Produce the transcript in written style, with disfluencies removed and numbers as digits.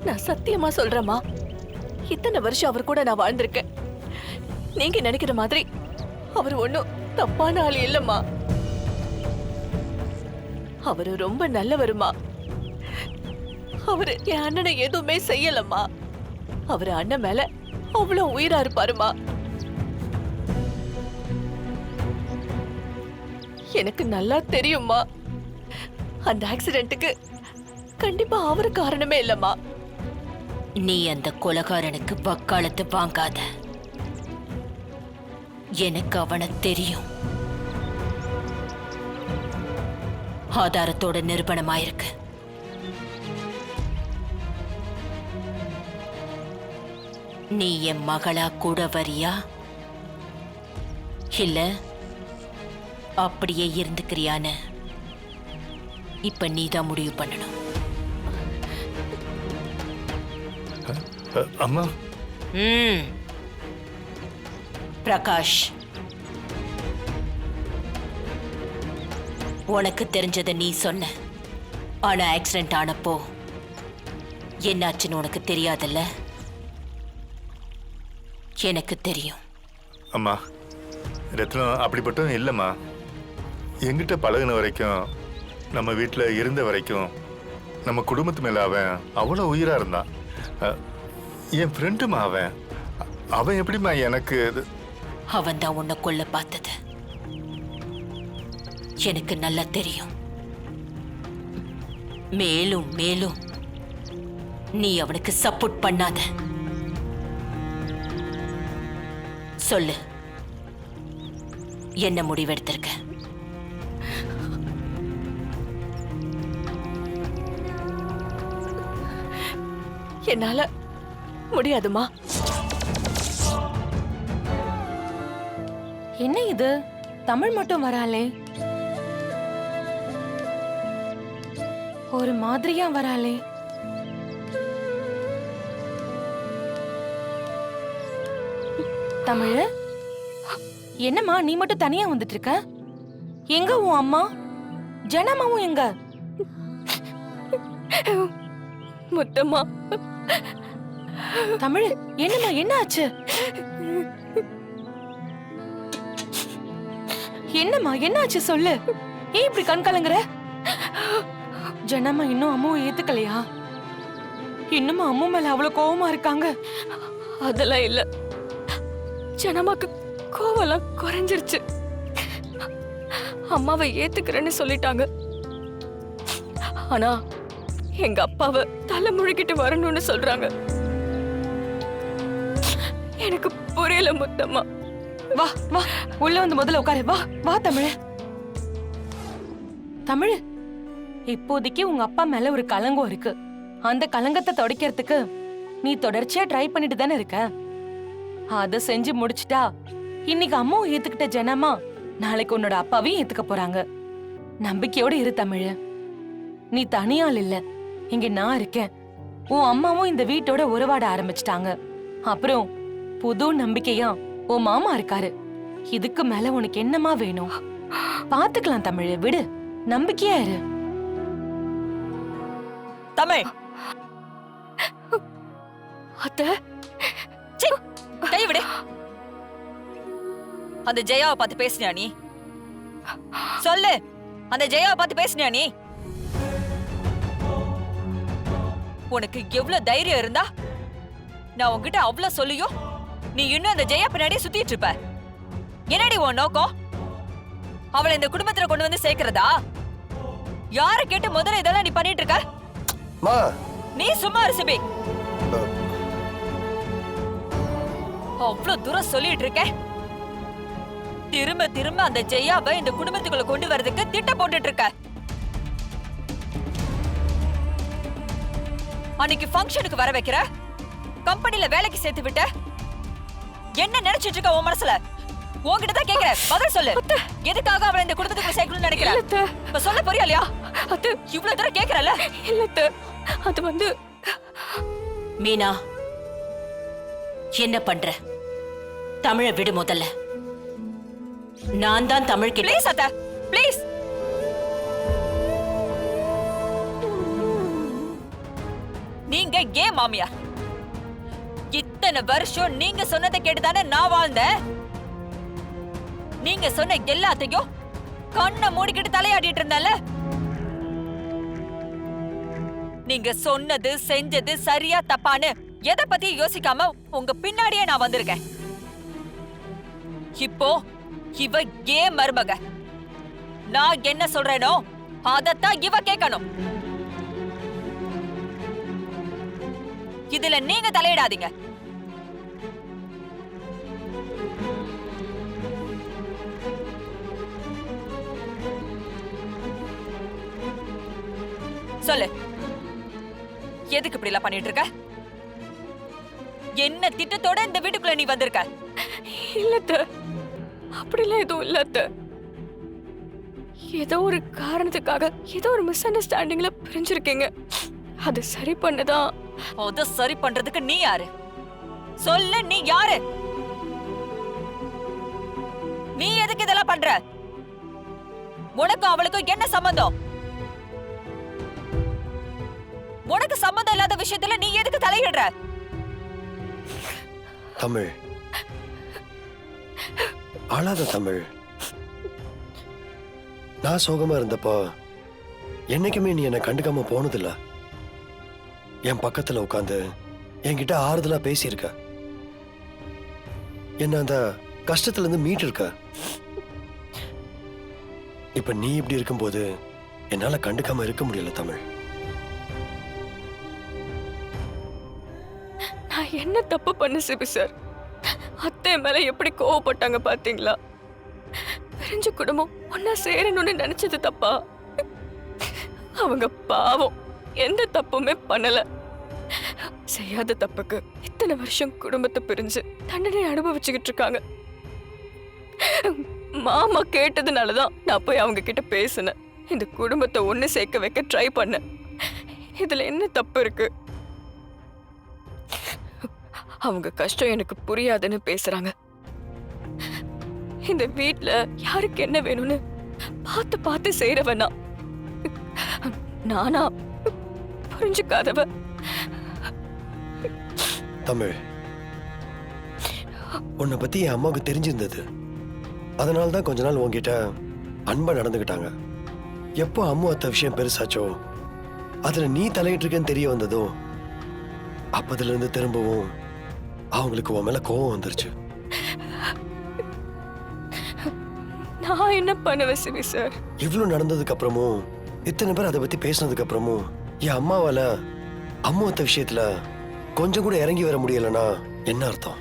நான் சத்தியமா சொல்றேம்மா, இத்தனை வருஷம் அவர் கூட நான் வாழ்ந்திருக்கேன். நீங்க நினைக்கிற மாதிரி அவர் ஒண்ணும் தப்பான ஆள் இல்லம்மா. அவரு ரொம்ப நல்லவருமா. அவரு என் அண்ணனை எதுவுமே செய்யலம்மா. அவரு அண்ணன் மேல அவ்வளவு உயிரா இருப்பாருமா. எனக்கு நல்லா தெரியுமா, அந்த ஆக்சிடென்ட்டுக்கு கண்டிப்பா அவரு காரணமே இல்லம்மா. நீ அந்த கொலைகாரனுக்கு வக்காலத்து வாங்காத. எனக்கு அவனை தெரியும். ஆதாரத்தோட நிரூபணமாயிருக்கு. நீ என் மகளா கூட வரியா, இல்ல அப்படியே இருந்துக்கிறியான்னு இப்ப நீதான் முடிவு பண்ணணும். அம்மா. பிரகாஷ், உனக்கு தெரிஞ்சதை நீ சொன்ன. ஆனா ஆக்சிடென்ட் ஆனப்போ என்னாச்சுன்னு உனக்கு தெரியாதுல்ல? எனக்கு தெரியும். அம்மா, ரத்னம் அப்படிப்பட்டவன் இல்லைம்மா. எங்கிட்ட பழகின வரைக்கும், நம்ம வீட்டில் இருந்த வரைக்கும், நம்ம குடும்பத்து மேலே அவன் அவ்வளோ உயிராக இருந்தான். என் ஃப்ரெண்டுமா அவன். அவன் எப்படிம்மா எனக்கு? அவன் தான் உன்னை கொல்ல பார்த்தது. எனக்கு நல்லா தெரியும். மேலும் மேலும் நீ அவனுக்கு சப்போர்ட் பண்ணாத. சொல்லு, என்ன முடிவெடுத்திருக்க? என்னால முடியாதுமா. என்ன இது, தமிழ் மட்டும் வராளே, ஒரு மாதிரியா வராளே. தமிழ், என்னம்மா நீ மட்டும் தனியா வந்துட்டு இருக்க? எங்க உன் அம்மா ஜனமாவும் எங்க? முத்தம்மா. தமிழ், என்னம்மா என்ன ஆச்சு? என்னம்மா என்ன ஆச்சு சொல்லு. ஏன் இப்படி கண் கலங்குற? ஜனம்மா இன்னும் அம்மாவை ஏத்துக்கலையா? இன்னும் அம்மா மேல அவ்வளவு கோவமா இருக்காங்க? அதெல்லாம் இல்ல, ஜனமாக்கு கோவம்லாம் குறைஞ்சிருச்சு. அம்மாவை ஏத்துக்கிறேன்னு சொல்லிட்டாங்க. ஆனா எங்க அப்பாவை தலை முழுகிட்டு வரணும்னு சொல்றாங்க. எனக்கு புரியல முத்தம்மா. வா வா, உள்ள வந்து முதல்ல உட்காரு. வா வா தமிழ். தமிழ், இப்போதைக்கு உங்க அப்பா மேல ஒரு கலங்கம் இருக்கு. அந்த கலங்கத்தை துடைக்கிறதுக்கு நீ தொடர்ச்சியா ட்ரை பண்ணிட்டு தானே இருக்க. அத செஞ்சு முடிச்சிட்டா இன்னைக்கு அம்மாவும் ஏத்துக்கிட்ட ஜனமா நாளைக்கு உன்னோட அப்பாவையும் ஏத்துக்க போறாங்க. நம்பிக்கையோட இரு தமிழ். நீ தனியாள் இல்ல, இங்க நான் இருக்கேன். உன் அம்மாவும் இந்த வீட்டோட உறவாட ஆரம்பிச்சிட்டாங்க. அப்புறம் புது நம்பிக்கையா உன் மாமா இருக்காரு. இதுக்கு மேல உனக்கு என்னமா வேணும்? பாத்துக்கலாம் தமிழ், விடு, நம்பிக்கையா இரு. தமிழ், அத்தை, கை விடு. அந்த ஜெயாவை பார்த்து பேசினியா நீ? சொல்லு, அந்த ஜெயாவை பார்த்து பேசினியா நீ? உனக்கு எவ்வளவு தைரியம் இருந்தா நான் உன்கிட்ட அவ்வளவு சொல்லியும் நீ இன்னும் அந்த ஜெயா பின்னாடியே சுத்திட்டு இருப்ப. என்னடி உன் நோக்கம்? அவளை இந்த குடும்பத்துல கொண்டு வந்து சேர்க்கிறதா? யார கேட்டு முதல்ல இதெல்லாம் நீ பண்ணிட்டு இருக்க? நீ சும்மா இரு சிபி. அவ்வளவு தூரம் சொல்லிட்டு இருக்க. திரும்ப திரும்ப அந்த ஜெயாவை இந்த குடும்பத்துக்குள்ள கொண்டு வரதுக்கு திட்டம் போட்டுட்டு இருக்க. அன்னைக்கு ஃபங்க்ஷனுக்கு வர வைக்கிற, கம்பெனில வேலைக்கு சேர்த்து விட்ட. என்ன நினைச்சிட்டு இருக்க உன் மனசுல? உன்கிட்ட தான் கேக்குறேன், பதில் சொல்லு. எதுக்காக அவளை இந்த குடும்பத்துக்குள்ள சேர்க்கணும்னு நினைக்கிறேன்? இப்ப சொல்ல போறியா இல்லையா? அது இவ்வளவு தூரம் கேக்குறல. இல்ல, அது வந்து மீனா, என்ன பண்ற? தமிழை விடு முதல்ல. நான் தான் தமிழ் கிட்ட. ப்ளீஸ் அத்தை, ப்ளீஸ். நீங்க ஏன் மாமியார்? இத்தனை வருஷம் நீங்க சொன்னதை கேட்டுதானே நான் வாழ்ந்தேன். நீங்க சொன்ன எல்லாத்தையும் கண்ணை மூடிக்கிட்டு தலையாடிட்டு இருந்தேன்ல. நீங்க சொன்னது செஞ்சது சரியா தப்பான்னு எதை பத்தி யோசிக்காம உங்க பின்னாடியே நான் வந்திருக்கேன். இப்போ இவ ஏன் மருமக? நான் என்ன சொல்றேனோ அதத்தான் இவ கேட்கணும். இதுல நீங்க தலையிடாதீங்க. சொல்லு, எதுக்கு இப்படி எல்லாம் பண்ணிட்டு இருக்க? என்ன திட்டத்தோட இந்த வீட்டுக்குள்ள நீ வந்திருக்க? இல்லத்த, அப்படிலாம் எதுவும் இல்லத்த. ஏதோ ஒரு காரணத்துக்காக ஏதோ ஒரு மிஸ் அண்டர்ஸ்டாண்டிங்ல பிரிஞ்சிருக்கீங்க. அது சரி பண்ணதான். அத சரி பண்றதுக்கு நீ யாரு? சொல்லு, நீ யாரு? நீ எதுக்கு இதெல்லாம் பண்ற? உனக்கும் அவளுக்கும் என்ன சம்பந்தம்? உனக்கு சம்பந்தம் இல்லாத விஷயத்துல நீ எதுக்கு தலையிடுற? தமிழ், அழாத தமிழ். நான் சோகமா இருந்தப்போ என்னைக்குமே நீ என்னை கண்டுக்காம போனதில்ல. என் பக்கத்துல உட்காந்து என்கிட்ட ஆறுதலா பேசியிருக்க. என்ன அந்த கஷ்டத்துல இருந்து மீட்டு இருக்க. இப்ப நீ இப்படி இருக்கும்போது என்னால கண்டுக்காம இருக்க முடியல தமிழ். நான் என்ன தப்பு பண்ண சிபி சார்? அத்தை மேல எப்படி கோவப்பட்டாங்க பாத்தீங்களா? பிரிஞ்ச குடும்பம் ஒன்னா சேரணும்னு நினைச்சது தப்பா? அவங்க பாவம் எந்த தப்புமே பண்ணல. செய்யாத தப்புக்கு இத்தனை வருஷம் குடும்பத்தை பிரிஞ்சு தண்டனை அனுபவிச்சுக்கிட்டு இருக்காங்க. மாமா கேட்டதுனாலதான் நான் போய் அவங்க கிட்ட பேசினேன். இந்த குடும்பத்தை ஒண்ணு சேர்க்க வைக்க ட்ரை பண்ணேன். இதுல என்ன தப்பு இருக்கு? அவங்க கஷ்டம் எனக்கு புரியாதுன்னு பேசுறாங்க. இந்த வீட்ல யாருக்கு என்ன வேணும்னு பார்த்து பார்த்து செய்யறவனா நானா புரிஞ்சுக்காதவ? தமிழ், உன்னை பத்தி என் அம்மாவுக்கு தெரிஞ்சிருந்தது. அதனால்தான் கொஞ்ச நாள் உன்கிட்ட அன்பா நடந்துகிட்டாங்க. எப்போ அம்மா அத்த விஷயம் பெருசாச்சோ, அதுல நீ தலையிட்டு இருக்கேன்னு தெரிய வந்ததோ, அப்பதுல இருந்து திரும்பவும் அவங்களுக்கு உன் மேல கோவம் வந்துருச்சு. நான் என்ன பண்ணுவேன் சிவி சார்? இவ்வளவு நடந்ததுக்கு அப்புறமும், இத்தனை பேர் அதை பத்தி பேசினதுக்கு அப்புறமும் என் அம்மாவால அம்மா அத்த விஷயத்துல கொஞ்சம் கூட இறங்கி வர முடியலன்னா என்ன அர்த்தம்?